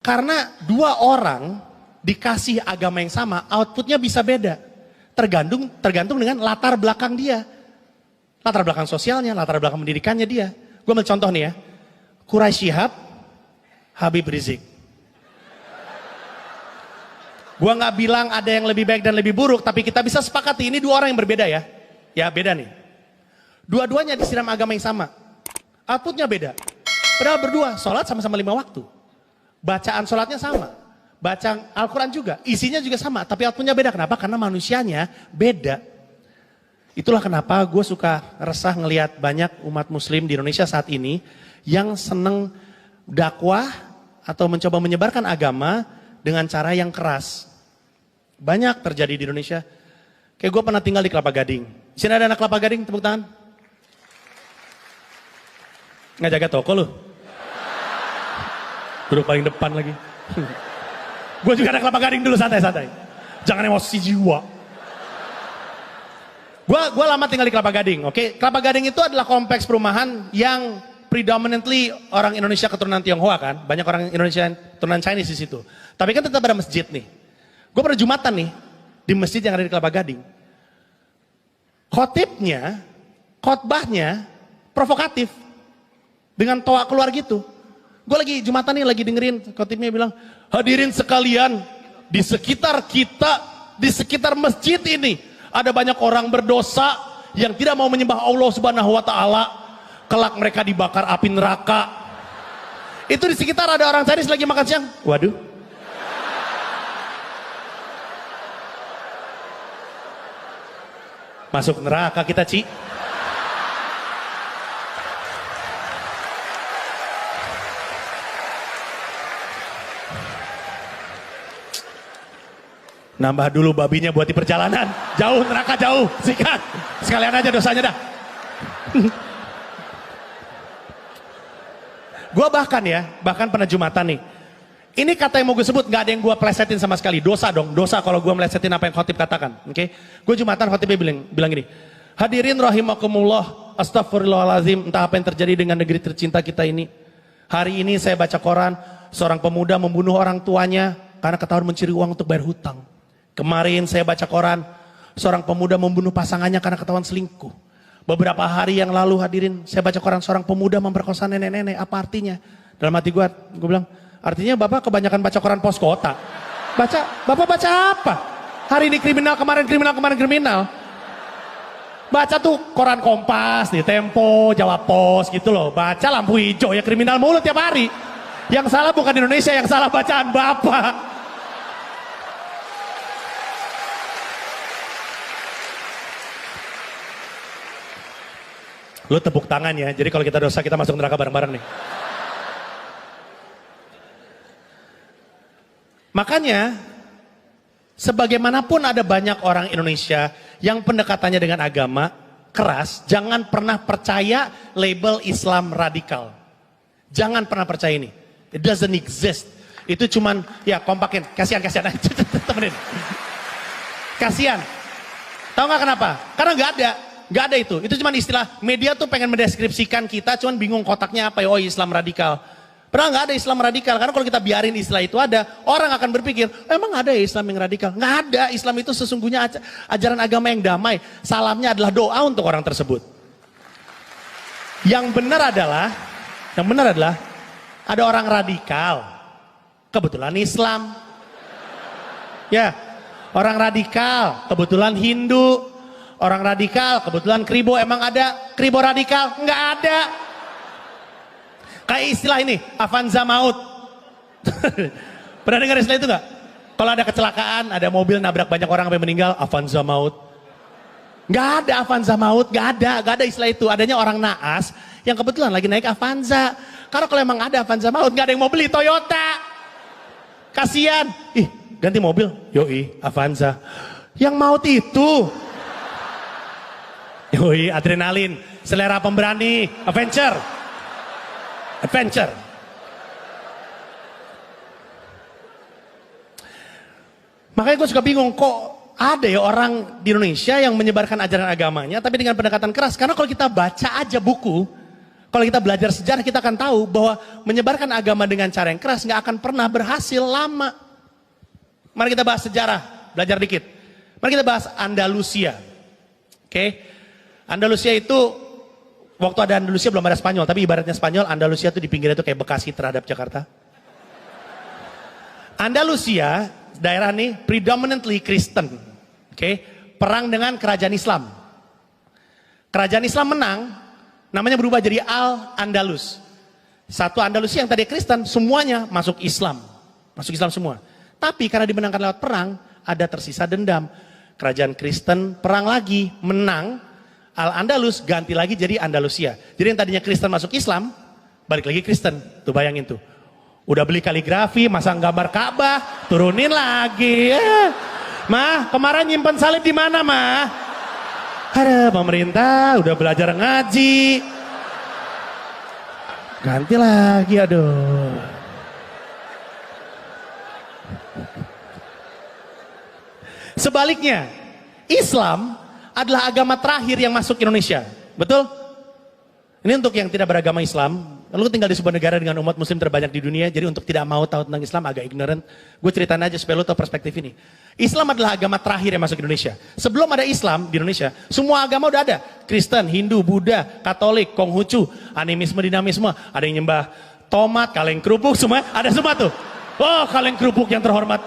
Karena dua orang dikasih agama yang sama, outputnya bisa beda. Tergantung dengan latar belakang dia. Latar belakang sosialnya, latar belakang pendidikannya dia. Gue ambil contoh nih ya. Quraisy Shihab, Habib Rizik. Gue gak bilang ada yang lebih baik dan lebih buruk, tapi kita bisa sepakati ini dua orang yang berbeda ya. Ya beda nih. Dua-duanya disiram agama yang sama. Outputnya beda. Padahal berdua, sholat sama-sama 5 waktu. Bacaan sholatnya sama. Baca Al-Quran juga, isinya juga sama. Tapi outputnya beda. Kenapa? Karena manusianya beda. Itulah kenapa gue suka resah ngelihat banyak umat muslim di Indonesia saat ini yang seneng dakwah atau mencoba menyebarkan agama dengan cara yang keras. Banyak terjadi di Indonesia. Kayak gue pernah tinggal di Kelapa Gading. Di sini ada anak Kelapa Gading, tepuk tangan. Nggak jaga toko lu? Duduk paling depan lagi. Gue juga ada Kelapa Gading dulu, santai-santai. Jangan emosi jiwa. Gue lama tinggal di Kelapa Gading, oke? Kelapa Gading itu adalah kompleks perumahan yang predominantly orang Indonesia keturunan Tionghoa kan? Banyak orang Indonesia keturunan Chinese di situ. Tapi kan tetap ada masjid nih. Gue pernah Jumatan nih di masjid yang ada di Kelapa Gading. Khotbahnya provokatif. Dengan toa keluar gitu. Gue lagi Jumatan nih, lagi dengerin khotibnya bilang, hadirin sekalian, di sekitar kita, di sekitar masjid ini, ada banyak orang berdosa yang tidak mau menyembah Allah Subhanahu wa Ta'ala. Kelak mereka dibakar api neraka. Itu di sekitar ada orang Chinese lagi makan siang. Waduh. Masuk neraka kita, Ci. Nambah dulu babinya buat di perjalanan. Jauh, neraka jauh. Sikat. Sekalian aja dosanya dah. Gue bahkan pernah Jumatan nih. Ini kata yang mau gue sebut, gak ada yang gue plesetin sama sekali. Dosa dong, dosa kalau gue melesetin apa yang khotib katakan. Oke? Gue Jumatan khotibnya bilang gini. Hadirin rahimakumullah, astagfirullahaladzim, entah apa yang terjadi dengan negeri tercinta kita ini. Hari ini saya baca koran, seorang pemuda membunuh orang tuanya karena ketahuan mencuri uang untuk bayar hutang. Kemarin saya baca koran, seorang pemuda membunuh pasangannya karena ketahuan selingkuh. Beberapa hari yang lalu hadirin, saya baca koran seorang pemuda memperkosa nenek-nenek. Apa artinya? Dalam hati gue bilang, artinya bapak kebanyakan baca koran pos kota. Bapak baca apa? Hari ini kriminal, kemarin kriminal. Baca tuh koran Kompas, nih Tempo, Jawa Pos gitu loh. Baca lampu hijau, ya kriminal mulu tiap hari. Yang salah bukan Indonesia, yang salah bacaan bapak. Lo tepuk tangan ya, jadi kalau kita dosa kita masuk neraka bareng-bareng nih. Makanya, sebagaimanapun ada banyak orang Indonesia yang pendekatannya dengan agama keras, jangan pernah percaya label Islam radikal. Jangan pernah percaya ini. It doesn't exist. Itu cuman, ya kompakin, kasihan. Temenin. Kasihan. Tahu nggak kenapa? Karena nggak ada itu. Itu cuma istilah media tuh pengen mendeskripsikan kita, cuman bingung kotaknya apa ya. Oh, Islam radikal. Padahal nggak ada Islam radikal. Karena kalau kita biarin istilah itu ada, orang akan berpikir, emang ada ya Islam yang radikal? Nggak ada. Islam itu sesungguhnya ajaran agama yang damai. Salamnya adalah doa untuk orang tersebut. Yang benar adalah ada orang radikal. Kebetulan Islam. Ya, orang radikal, kebetulan Hindu. Orang radikal, kebetulan kribo. Emang ada kribo radikal? Nggak ada. Kayak istilah ini, Avanza maut. Pernah dengar istilah itu nggak? Kalau ada kecelakaan, ada mobil nabrak banyak orang sampai meninggal, Avanza maut. Nggak ada Avanza maut, nggak ada istilah itu. Adanya orang naas yang kebetulan lagi naik Avanza. Karena kalau emang ada Avanza maut, nggak ada yang mau beli Toyota. Kasian. Ih, ganti mobil. Yoi, Avanza. Yang maut itu. Yoi, adrenalin, selera pemberani, adventure. Makanya gue suka bingung, kok ada ya orang di Indonesia yang menyebarkan ajaran agamanya tapi dengan pendekatan keras. Karena kalau kita baca aja buku, Kalau kita belajar sejarah kita akan tahu bahwa menyebarkan agama dengan cara yang keras nggak akan pernah berhasil lama. Mari kita bahas sejarah, belajar dikit. Mari kita bahas Andalusia. Oke. Andalusia itu waktu ada Andalusia belum ada Spanyol, tapi ibaratnya Spanyol, Andalusia itu di pinggirnya itu kayak Bekasi terhadap Jakarta. Andalusia daerah nih predominantly Kristen. Oke. Perang dengan kerajaan Islam. Kerajaan Islam menang, namanya berubah jadi Al-Andalus. Satu Andalusia yang tadi Kristen, semuanya masuk Islam. Masuk Islam semua. Tapi karena dimenangkan lewat perang, ada tersisa dendam. Kerajaan Kristen perang lagi, menang. Al-Andalus ganti lagi jadi Andalusia. Jadi yang tadinya Kristen masuk Islam, balik lagi Kristen. Tuh bayangin tuh. Udah beli kaligrafi, masang gambar Ka'bah, turunin lagi. Mah, kemarin nyimpen salib di mana, Mah? Ada pemerintah udah belajar ngaji. Ganti lagi, aduh. Sebaliknya, Islam adalah agama terakhir yang masuk Indonesia. Betul? Ini untuk yang tidak beragama Islam. Lalu tinggal di sebuah negara dengan umat muslim terbanyak di dunia. Jadi untuk tidak mau tahu tentang Islam agak ignorant. Gue ceritain aja supaya lo tahu perspektif ini. Islam adalah agama terakhir yang masuk Indonesia. Sebelum ada Islam di Indonesia, semua agama udah ada. Kristen, Hindu, Buddha, Katolik, Konghucu, animisme, dinamisme. Ada yang nyembah tomat, kaleng kerupuk, semua. Ada semua tuh. Oh, kaleng kerupuk yang terhormat.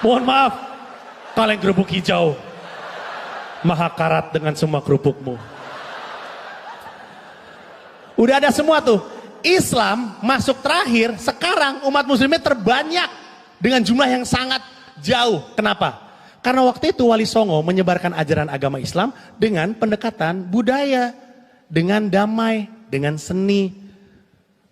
Mohon maaf, kaleng kerupuk hijau. Maha karat dengan semua kerupukmu. Udah ada semua tuh. Islam masuk terakhir, sekarang umat muslimnya terbanyak dengan jumlah yang sangat jauh. Kenapa? Karena waktu itu Wali Songo menyebarkan ajaran agama Islam dengan pendekatan budaya, dengan damai, dengan seni.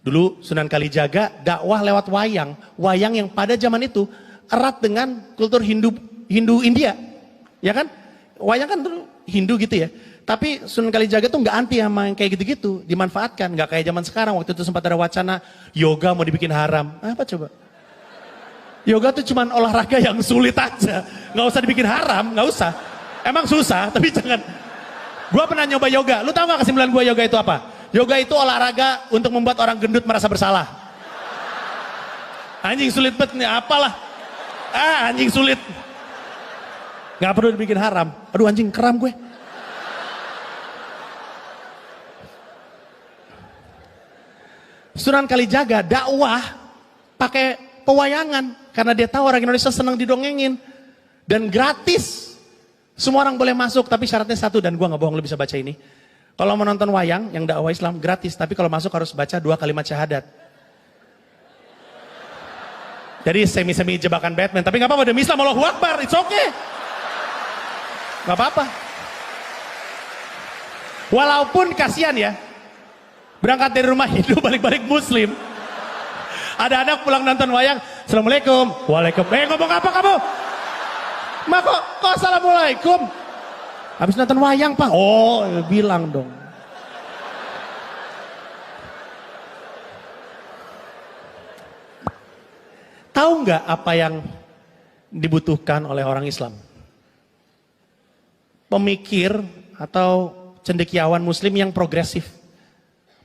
Dulu Sunan Kalijaga dakwah lewat wayang. Wayang yang pada zaman itu erat dengan kultur Hindu India. Ya kan? Wayang kan dulu Hindu gitu ya. Tapi Sunan Kalijaga tuh nggak anti sama yang kayak gitu-gitu, dimanfaatkan, nggak kayak zaman sekarang. Waktu itu sempat ada wacana yoga mau dibikin haram. Apa coba? Yoga tuh cuman olahraga yang sulit aja, nggak usah dibikin haram, nggak usah. Emang susah, tapi jangan. Gua pernah nyoba yoga. Lu tahu nggak kesimpulan gua yoga itu apa? Yoga itu olahraga untuk membuat orang gendut merasa bersalah. Anjing sulit banget nih, apalah? Anjing sulit. Nggak perlu dibikin haram. Aduh anjing keram gue. Sunan Kalijaga dakwah pakai pewayangan karena dia tahu orang Indonesia senang didongengin dan gratis. Semua orang boleh masuk tapi syaratnya satu dan gua nggak bohong lu bisa baca ini. Kalau mau nonton wayang yang dakwah Islam gratis tapi kalau masuk harus baca 2 kalimat syahadat. Jadi semi-semi jebakan Batman tapi nggak apa-apa demi Islam Allahu Akbar, it's okay. Nggak apa-apa. Walaupun kasihan ya. Berangkat dari rumah Hindu balik-balik Muslim. Ada anak pulang nonton wayang, Assalamualaikum. Waalaikumsalam. Ngomong apa kamu? Ma kok Assalamualaikum? Habis nonton wayang Pak. Oh bilang dong. Tahu nggak apa yang dibutuhkan oleh orang Islam? Pemikir atau cendekiawan Muslim yang progresif.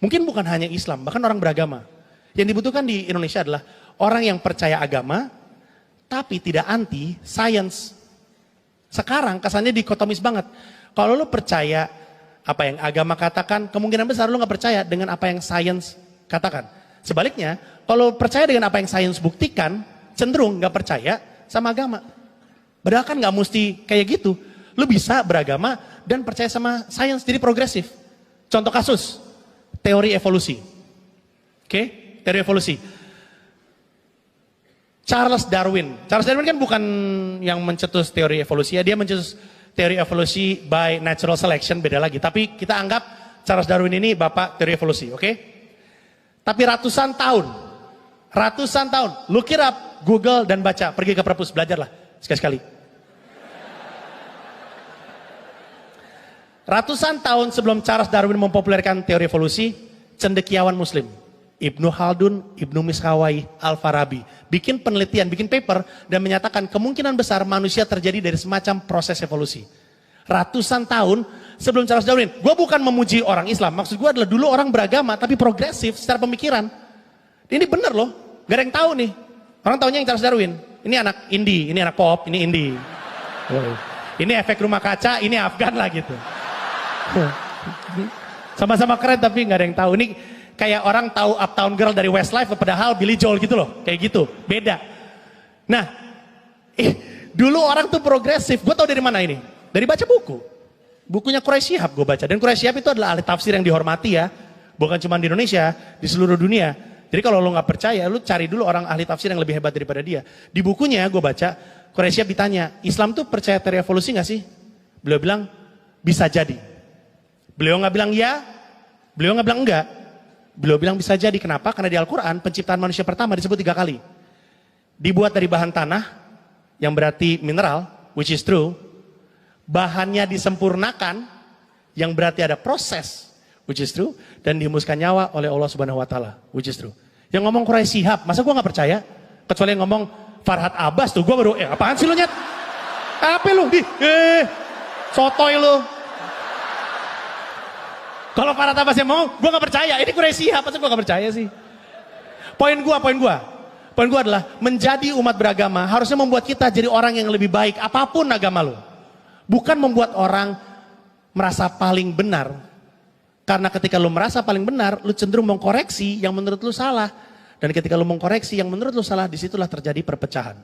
Mungkin bukan hanya Islam, bahkan orang beragama. Yang dibutuhkan di Indonesia adalah orang yang percaya agama, tapi tidak anti science. Sekarang kesannya dikotomis banget. Kalau lo percaya apa yang agama katakan, kemungkinan besar lo gak percaya dengan apa yang science katakan. Sebaliknya, kalau percaya dengan apa yang science buktikan, cenderung gak percaya sama agama. Padahal kan gak mesti kayak gitu. Lo bisa beragama dan percaya sama science, jadi progresif. Contoh kasus. Teori evolusi. Oke, teori evolusi. Charles Darwin. Charles Darwin kan bukan yang mencetus teori evolusi, ya. Dia mencetus teori evolusi by natural selection, beda lagi. Tapi kita anggap Charles Darwin ini bapak teori evolusi, oke? Tapi ratusan tahun, look it up, Google dan baca, pergi ke perpus, belajarlah sekali-sekali. Ratusan tahun sebelum Charles Darwin mempopulerkan teori evolusi, cendekiawan Muslim, Ibnu Khaldun, Ibnu Miskawai, Al-Farabi, bikin penelitian, bikin paper, dan menyatakan kemungkinan besar manusia terjadi dari semacam proses evolusi. Ratusan tahun sebelum Charles Darwin. Gue bukan memuji orang Islam, maksud gue adalah dulu orang beragama tapi progresif secara pemikiran. Ini bener loh, gak ada yang tahu nih. Orang taunya yang Charles Darwin. Ini anak indie, ini anak pop, ini indie. Ini efek rumah kaca, ini Afgan lah gitu. Sama-sama keren tapi gak ada yang tahu. Ini kayak orang tahu Uptown Girl dari Westlife padahal Billy Joel gitu loh. Kayak gitu, beda. Nah, dulu orang tuh progresif. Gue tau dari mana ini? Dari baca buku. Bukunya Quraish Shihab gue baca. Dan Quraish Shihab itu adalah ahli tafsir yang dihormati ya. Bukan cuma di Indonesia, di seluruh dunia. Jadi kalau lo gak percaya, lo cari dulu orang ahli tafsir yang lebih hebat daripada dia. Di bukunya gue baca, Quraish Shihab ditanya, Islam tuh percaya teori evolusi gak sih? Beliau bilang, bisa jadi. Beliau gak bilang ya, beliau gak bilang enggak. Beliau bilang bisa jadi, kenapa? Karena di Al-Quran, penciptaan manusia pertama disebut 3 kali. Dibuat dari bahan tanah, yang berarti mineral, which is true. Bahannya disempurnakan, yang berarti ada proses, which is true. Dan dihembuskan nyawa oleh Allah Subhanahu Wa Taala, which is true. Yang ngomong Quraish Shihab, masa gue gak percaya? Kecuali yang ngomong Farhad Abbas tuh, gue baru, apaan sih lu nyet? Apa lu? Sotoy lu. Kalau Farhad Abbas yang ngomong, gue gak percaya. Ini Quraish Shihab, masa gue gak percaya sih? Poin gue adalah, menjadi umat beragama, harusnya membuat kita jadi orang yang lebih baik, apapun agama lu. Bukan membuat orang merasa paling benar. Karena ketika lu merasa paling benar, lu cenderung mengkoreksi yang menurut lu salah. Dan ketika lu mengkoreksi yang menurut lu salah, disitulah terjadi perpecahan.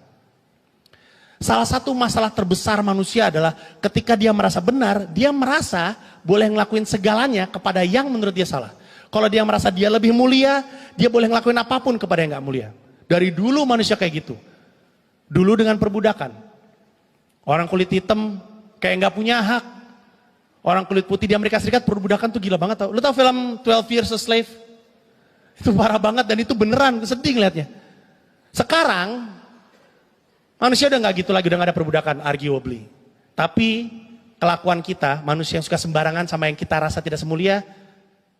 Salah satu masalah terbesar manusia adalah ketika dia merasa benar, dia merasa boleh ngelakuin segalanya kepada yang menurut dia salah. Kalau dia merasa dia lebih mulia, dia boleh ngelakuin apapun kepada yang gak mulia. Dari dulu manusia kayak gitu. Dulu dengan perbudakan. Orang kulit hitam kayak gak punya hak. Orang kulit putih di Amerika Serikat perbudakan tuh gila banget tau. Lu tau film 12 Years a Slave? Itu parah banget dan itu beneran, sedih ngeliatnya. Sekarang, manusia udah gak gitu lagi, udah gak ada perbudakan, arguably. Tapi, kelakuan kita, manusia yang suka sembarangan sama yang kita rasa tidak semulia,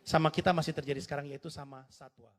sama kita masih terjadi sekarang, yaitu sama satwa.